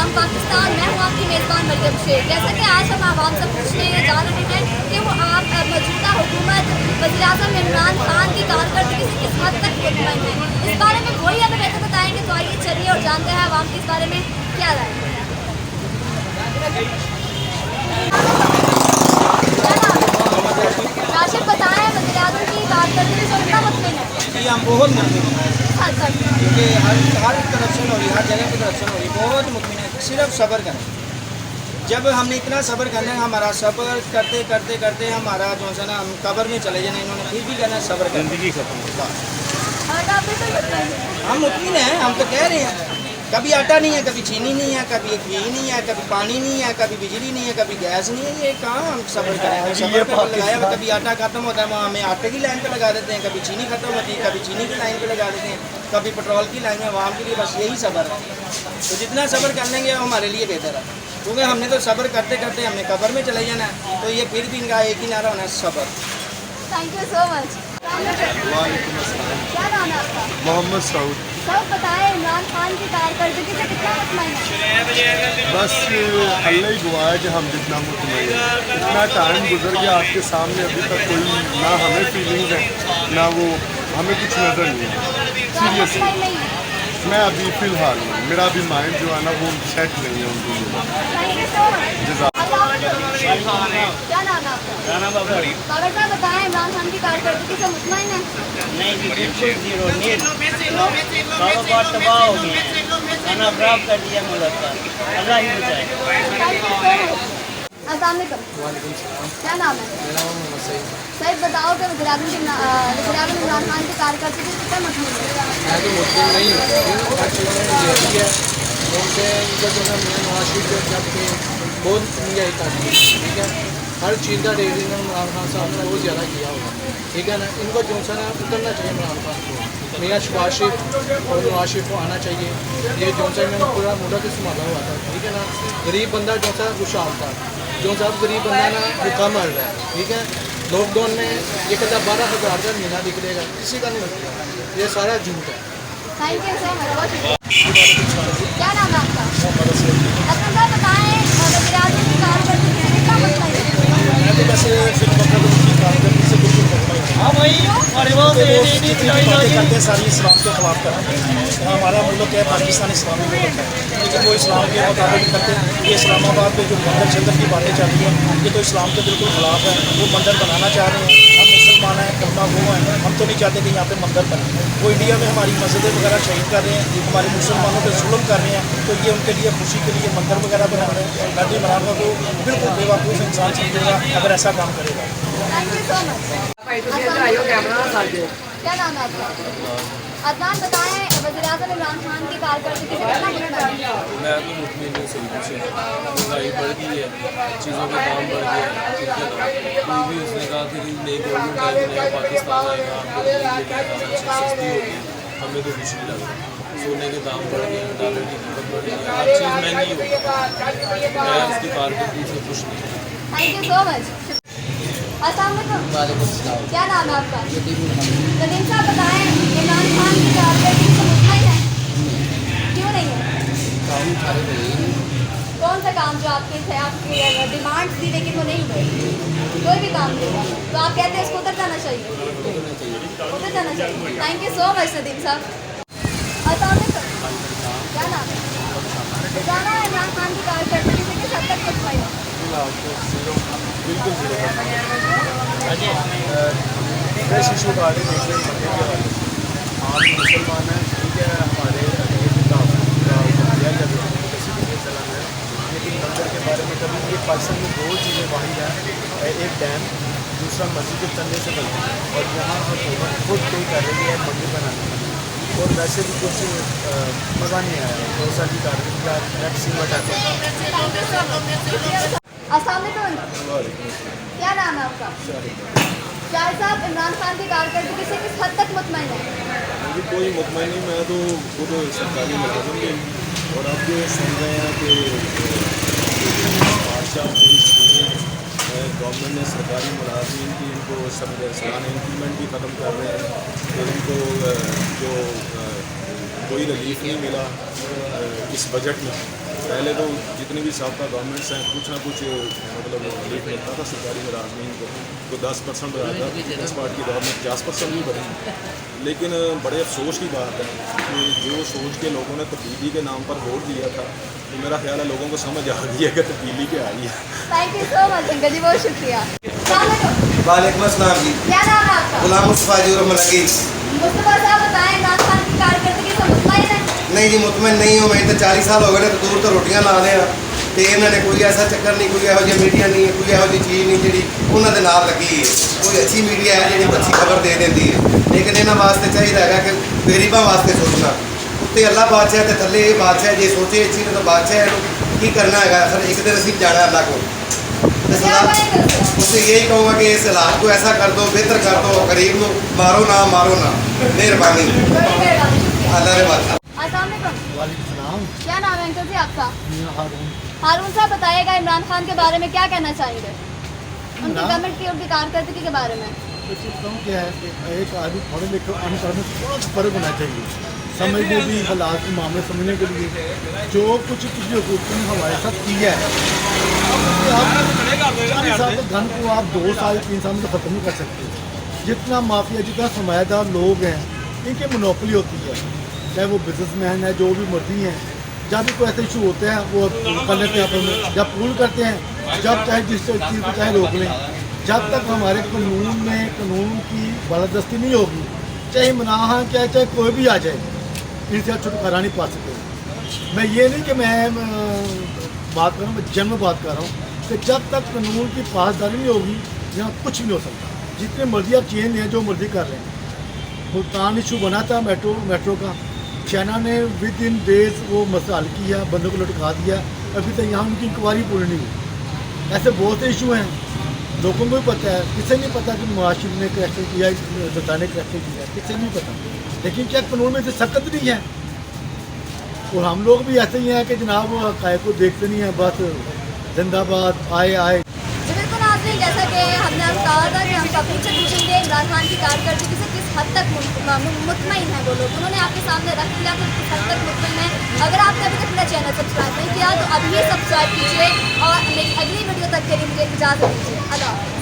आवाम पाकिस्तान। मैं हूँ आपकी मेज़बान मरियम शेख। जैसा कि आज हम आवाम से पूछने जा रहे हैं कि वो आप मौजूदा हुकूमत वज़ीर-ए-आज़म इमरान खान की कारकर्दगी से किस हद तक मुतमईन हैं। इस बारे में वही अगर ऐसा बताएंगे तो आइए चलिए और जानते हैं आवाम की इस बारे में क्या राय है। राशिद बताएं, वज़ीर-ए-आज़म की कारकर्दगी से कितना मुतमईन है? जी हम बहुत मुतमिन हैं क्योंकि हर करप्शन हो रही है, हर जगह पे करप्शन हो रही है। बहुत मुतमिन है, सिर्फ सब्र करें। जब हमने इतना सब्र करना है, हमारा सब्र करते करते करते हमारा जो है ना हम कब्र में चले जाना, इन्होंने फिर भी कहना सब्र कर, जिंदगी खत्म। हम मुतमिन हैं, हम तो कह रहे हैं। कभी आटा नहीं है, कभी चीनी नहीं है, कभी घी नहीं है, कभी पानी नहीं है, कभी बिजली नहीं है, कभी गैस नहीं है। ये कहाँ हम सब्र करें? सब्र पे लगाया हुआ, कभी आटा खत्म होता है वहाँ हमें आटे की लाइन पे लगा देते हैं, कभी चीनी खत्म होती है, कभी चीनी की लाइन पे लगा देते हैं, कभी पेट्रोल की लाइन में। आवाम के लिए बस यही सब्र है। तो जितना सब्र कर लेंगे वो हमारे लिए बेहतर है, क्योंकि हमने तो सब्र करते करते हमने कब्र में चले जाना है। तो ये फिर भी इनका एक ही नारा होना है, सब्र। Thank you so much. क्या नाम है आपका? मोहम्मद सऊद। सब बताएं, इमरान खान की कारकर्दगी से कितना मुतमईन है? बस अल्लाह ही दुआ है कि हम जितना मुतमईन हैं। इतना टाइम गुजर गया आपके सामने, अभी तक कोई ना हमें फीलिंग्स है ना वो हमें कुछ नज़र नहीं है। सीरियसली मैं अभी फ़िलहाल मेरा अभी माइंड जो है ना वो सेट नहीं है उनको। क्या नाम है आपका? बाबर साहब बताएं, इमरान खान की कारकर्दगी से मुतमईन है? नहीं जी, बिल्कुल जीरो नीट। कारोबार तबाह हो गया, खाना खराब कर दिया मुल्क का। अल्लाह ही बचाए। अस्सलाम वालेकुम। क्या नाम है? सही बताओ कि वज़ीर-ए-आज़म इमरान खान की कारकर्दगी से कितना मुतमईन है? मैं तो मुतमिन नहीं हूँ, हर चीज़ में यही है। उनसे इनका जो है मेरा नवाशिद जब के बहुत महंगाई कर दी, ठीक है। हर चीज़ का रेट इमरान खान साहब ने बहुत ज़्यादा किया हुआ, ठीक है ना। इनको जो सा ना उतरना चाहिए इमरान खान को, मियाँ शहबाज शरीफ और नवाज शरीफ को आना चाहिए। ये जो सा इन्होंने पूरा मुल्क संभाला हुआ था, ठीक है ना। गरीब बंदा जो सा खुशहाल था, जो साहब गरीब बंदा ना भूखा मर रहा है, ठीक है। लॉकडाउन में ये कहता 12,000 का महीना निकलेगा, किसी का नहीं निकलेगा। ये सारा झूठ है। Thank you so much. क्या नाम है आपका? असलम साहब बताएं, वज़ीर-ए-आज़म की कारकर्दगी से कितना मुतमईन है? मैं तो वैसे फिल्म की कारकर्दगी से बिल्कुल मुतमईन हूं। करते सारी इस्लाम के खिलाफ करते हैं। हमारा मुल्क है पाकिस्तान इस्लामी मुल्क है, लेकिन वो इस्लाम के मुताबिक करते हैं। ये इस्लामाबाद पे जो मंदिर शंदर की बातें चल रही हैं, ये तो इस्लाम के बिल्कुल खिलाफ है। वो मंदिर बनाना चाह रहे हैं। हम मुसलमान हैं, कलमा वो हैं, हम तो नहीं चाहते कि यहाँ पे मंदिर बने। वो इंडिया में हमारी मस्जिदें वगैरह शहीद कर रहे हैं, हमारे मुसलमानों पे जुल्म कर रहे हैं, तो ये उनके लिए खुशी के लिए मंदिर वगैरह बना रहे हैं। मैं तो इमरान खान को बिल्कुल बेवकूफ़ इंसान समझूंगा अगर ऐसा काम करेगा। Thank you so much. क्या नाम है आपका? अदनान बताएं, वज़ीर-ए-आज़म इमरान खान की कारकर्दगी से कितना मुतमईन है? मैं तो मुतमिन नहीं सही कुछ है। महंगाई बढ़ गई है, चीज़ों के दाम बढ़ गए हैं। कोई भी उसने कहा कि नई गवर्नमेंट आएगी, नया पाकिस्तान आएगा, सस्ती होगी, हमें तो कुछ नहीं लगा। सोने के दाम बढ़ गए, डॉलर की कीमत बढ़ गई, हर चीज़ महंगी हो गई। मैं उसकी कारकर्दगी से खुश नहीं हूँ। Thank you so much. अस्सलाम वालेकुम। क्या नाम है आपका? नदीम साहब बताएं, इमरान खान की कारकर्दगी से मुतमईन है? क्यों नहीं है? कौन सा काम जो आपके थे, आपकी डिमांड्स थी लेकिन वो नहीं हुए? कोई भी काम देगा तो आप कहते हैं उसको उतर जाना चाहिए, उतर जाना चाहिए। Thank you so much Nadeem साहब। अस्सलाम वालेकुम। क्या नाम है? बताना है, इमरान खान की कारकर्दगी से किस हद तक मुतमईन है? बिल्कुल फ्रेश इशू का आगे देख रहे हैं मंदिर के बारे में। हम मुसलमान हैं, ठीक है, हमारे चलाना है, लेकिन मंदिर के बारे में कभी एक पर्सन में दो चीज़ें वाहिद हैं, एक डैम, दूसरा मस्जिद के तंदे से बनती है। और यहाँ हुकूमत खुद तय कर रही है मंदिर बनाने का, और वैसे भी कुछ मज़ा नहीं आया 2 साल की कारकर्दगी का। नेक्स्ट बटा अस्सलाम वालेकुम। क्या नाम है आपका? शाहिद साहब, इमरान खान की कारकर्दगी से किस हद तक मुतमईन है? मुझे कोई मुतमईन नहीं, मैं तो खुद सरकारी मुलाजिम भी। और अब जो सुन रहे हैं कि बादशाह गवर्नमेंट ने सरकारी मुलाजिम की इनको सालाना इंक्रीमेंट भी ख़त्म कर रहे हैं, तो इनको जो कोई रिलीफ नहीं मिला इस बजट में। पहले तो जितनी भी साबका गवर्नमेंट्स हैं कुछ ना कुछ मतलब रिलीफ मिलता था सरकारी मुलाजमीन को, तो 10% बढ़ा था, 10 पार्टी की गवर्नमेंट 50% भी बढ़ी। लेकिन बड़े अफसोस की बात है कि जो सोच के लोगों ने तब्दीली के नाम पर वोट दिया था, तो मेरा ख्याल है लोगों को समझ आ गई है कि तब्दीली क्या आई है। Thank you so much uncle ji, बहुत शुक्रिया। वालेकुम अस्सलाम जी। क्या नाम है आपका? गुलाम मुस्तफा जी और मलकी। मुस्तफा साहब बताएं, इमरान खान की कारकर्दगी से मुतमईन है? नहीं जी मुतमईन नहीं हूँ मैं, तो 40 साल हो गए तो दूर तो रोटियां ला रहे हैं तो इन्होंने कोई ऐसा चक्कर नहीं, कोई यहो मीडिया नहीं है, कोई यहो चीज़ नहीं जी उन्होंने नाल लगी है। कोई अच्छी मीडिया है जी अच्छी खबर दे देती है, लेकिन इन्होंने वास्ते चाहिए है कि गरीबों वास्ते सोचना। उत्ते अल्लाह बादशाह तो थले ये बादशाह जे सोचे इस चीज़ तो बादशाह की करना है सर, एक दिन असीं जाना अल्लाह को। उससे यही कहूँगा कि इस हालात को ऐसा कर दो, बेहतर कर दो, गरीब को मारो ना मेहरबानी अल्लाह रे बात। अस्सलाम वालेकुम। क्या नाम है अंकल जी आपका? हारून। हारून साहब बताइएगा, इमरान खान के बारे में क्या कहना चाहेंगे, उनकी गवर्नमेंट की उनकी कारकर्दगी के बारे में? क्या है कि एक आदमी पढ़े लिखे अनपढ़ में थोड़ा सा फर्क होना चाहिए, समझने भी हालात के मामले समझने के लिए। जो कुछ पिछले हुकूमत ने हमारे साथ किया है, आप 40 साल के धन को आप 2 साल 3 साल में तो ख़त्म नहीं कर सकते। जितना माफिया जितना सरमायादार लोग हैं इनकी मोनोपोली होती है, चाहे वो बिजनेसमैन है, जो भी मर्जी हैं। जब भी कोई ऐसे इशू होते हैं वो कर लेते हैं आपस में, जब पूल करते हैं, जब चाहे जिस चीज़ को चाहे रोक लें। जब तक हमारे कानून में कानून की बालादस्ती नहीं होगी, चाहे मनाहा क्या चाहे कोई भी आ जाए, इनसे आप छुटकारा नहीं पा सकते। मैं ये नहीं कि मैं बात कर रहा हूँ, मैं जन्म बात कर रहा हूँ कि जब तक कानून की पासदारी नहीं होगी यहाँ कुछ भी नहीं हो सकता। जितने मर्जी आप चेंज हैं, जो मर्जी कर रहे हैं। मुल्तान इशू बना था मेट्रो का, चाइना ने विद इन डेज वो मसला हल किया, बंदों को लटका दिया, अभी तक यहाँ उनकी इंक्वायरी पूरी नहीं हुई। ऐसे बहुत से इशू हैं, लोगों को भी पता है, किसी नहीं पता कि मुआशिर ने क्रैक्टर किया, जनता ने क्रैक्टर किया, किसी नहीं पता। लेकिन क्या कानून में से सख्त नहीं है? और हम लोग भी ऐसे ही हैं कि जनाब काय को देखते नहीं हैं, बस जिंदाबाद आए। जी बिल्कुल नाज़रीन, जैसा कि हमने आपको कहा था कि हम पब्लिक से पूछेंगे इमरान खान की कारकर्दगी से किस हद तक मुतमईन है वो लोग। उन्होंने आपके सामने रख दिया कि किस हद तक मुतमईन है। अगर आपने अभी तक मेरा चैनल सब्सक्राइब नहीं किया तो अभी सब्सक्राइब कीजिए और अगली वीडियो तक के लिए मुझे इजाज़त दीजिए। अल्लाह।